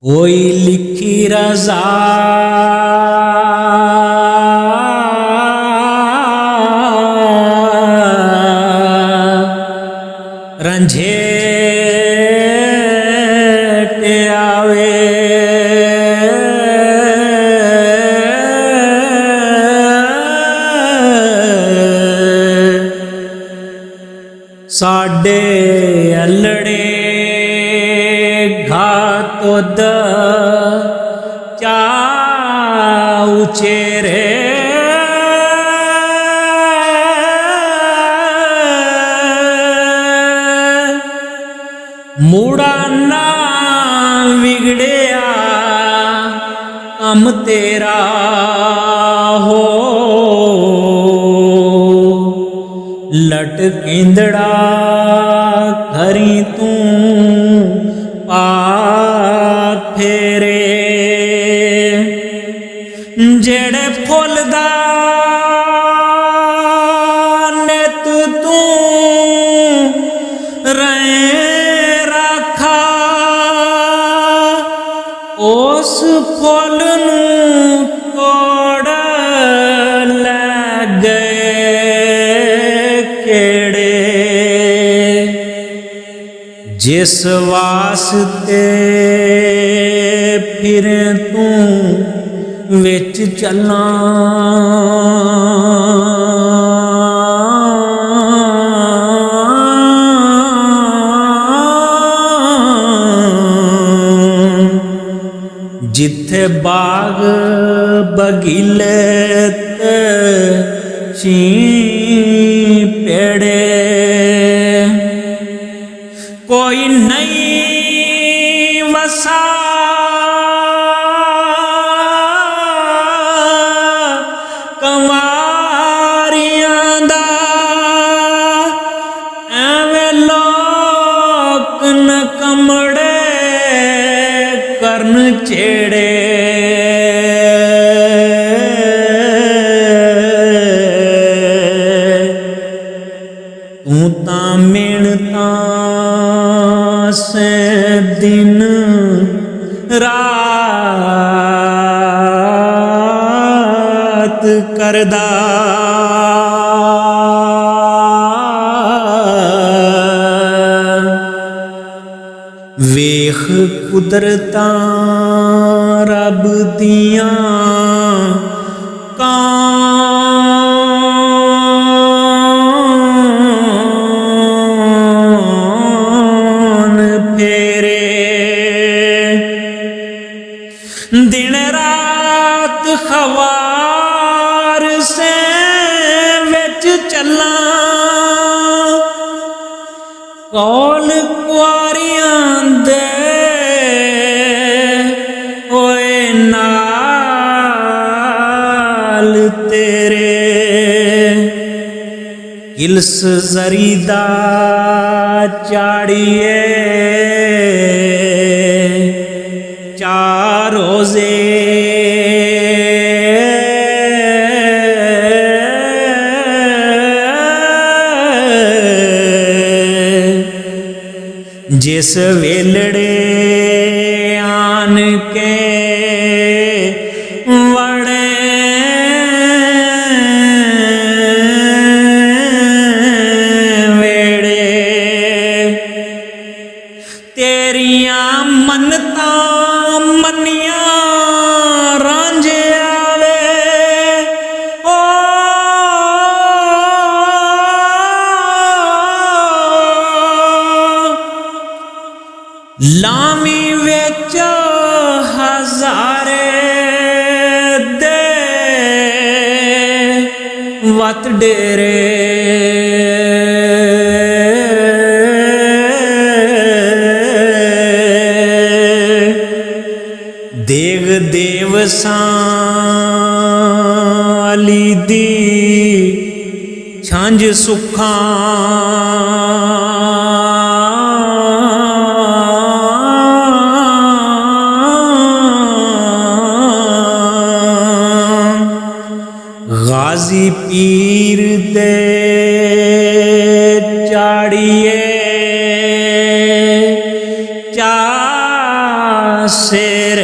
होई लिखी रज़ा रंझेट आवे साडे अलड़े घातोद चा उचेरे मूड़ा ना बिगड़िया कम तेरा हो लटकेंदड़ा खरी तू पात फेरे जेड़े फुल दा नित तू रहे राखा उस फुल नू तोड़ लै गए खेड़े जिस वास्ते फिर तू विच चला जिथे बाग बगीले ते ची पेड़े कोई नहीं वसा कंवारियां दा एवें लोक न कमड़े करन चेड़े तू तां मिणता से दिन रात करदा वेख कुदरतां रब दियां दिन रात खवार से विच चला कौल कुआरियां दे होए नाल तेरे किलस जरीदा चाड़िए चार रोजे जिस वेलड़े आन के वड़े वेड़े तेरिया मनता मनिया रांझे आवे ओ लामी विच हजारे दे वत डेरे देग देव साली दी छांझ सुखा गाजी पीर दे चाड़िए चा शेर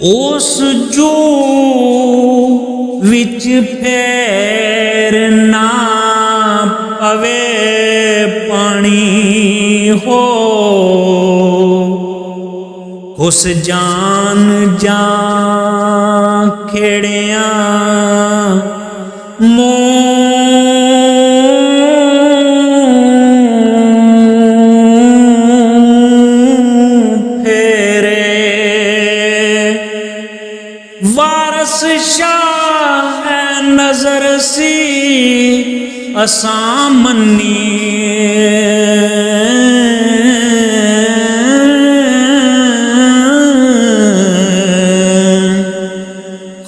उस जू विच फेर ना पवे पानी हो उस जान जा खेड़िया वारस शाह नजर सी असां मन्नी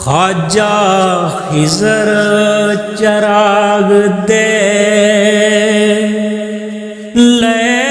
ख्वाजा खिजर चराग दे ले